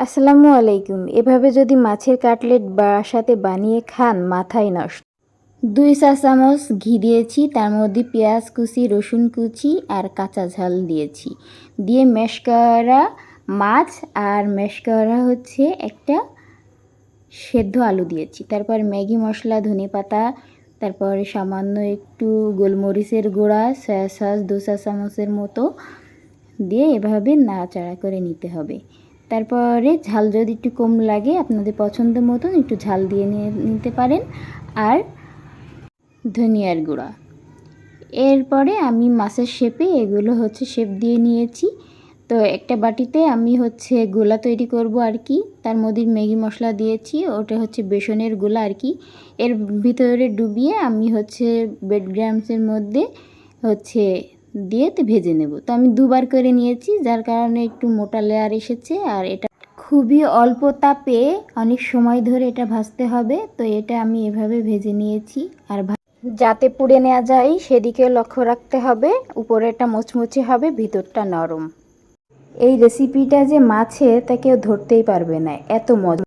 আসসালামু আলাইকুম। এভাবে যদি মাছের কাটলেট বাসাতে বানিয়ে খান মাথায় নষ্ট। 2 চা চামচ ঘি দিয়েছি, তার মধ্যে পেঁয়াজ কুচি, রসুন কুচি আর কাঁচা ঝাল দিয়েছি। দিয়ে ম্যাশ করা মাছ আর ম্যাশ করা হচ্ছে একটা সেদ্ধ আলু দিয়েছি। তারপর ম্যাগি মশলা, ধনেপাতা, তারপরে সামান্য একটু গোলমরিচের গুঁড়া, সয়া সস 2 চা চামচের মতো দিয়ে এভাবে নাড়াচাড়া করে নিতে হবে। তারপরে ঝাল যদি একটু কম লাগে আপনাদের পছন্দ মতন একটু ঝাল দিয়ে নিতে পারেন, আর ধনিয়ার গুঁড়া। এরপরে আমি মাছের শেপে এগুলো হচ্ছে শেপ দিয়ে নিয়েছি। তো একটা বাটিতে আমি হচ্ছে গোলা তৈরি করব আর কি। তার মধ্যে ম্যাগি মশলা দিয়েছি, ওটা হচ্ছে বেসনের গোলা আর কি। এর ভিতরে ডুবিয়ে আমি হচ্ছে ব্রেড ক্রাম্বসের মধ্যে হচ্ছে দিয়ে ভেজে নেব। তো আমি 2 বার করে নিয়েছি, যার কারণে একটু মোটা লেয়ার এসেছে। আর এটা খুবই অল্প তাপে অনেক সময় ধরে এটা ভাজতে হবে। তো এটা আমি এভাবে ভেজে নিয়েছি। আর যাতে পুড়ে নেওয়া যায় সেদিকে লক্ষ্য রাখতে হবে। উপরেটা মুচমুচে হবে, ভিতরটা নরম। এই রেসিপিটা যে মাছে তা কেউ ধরতেই পারবে না, এত মজা।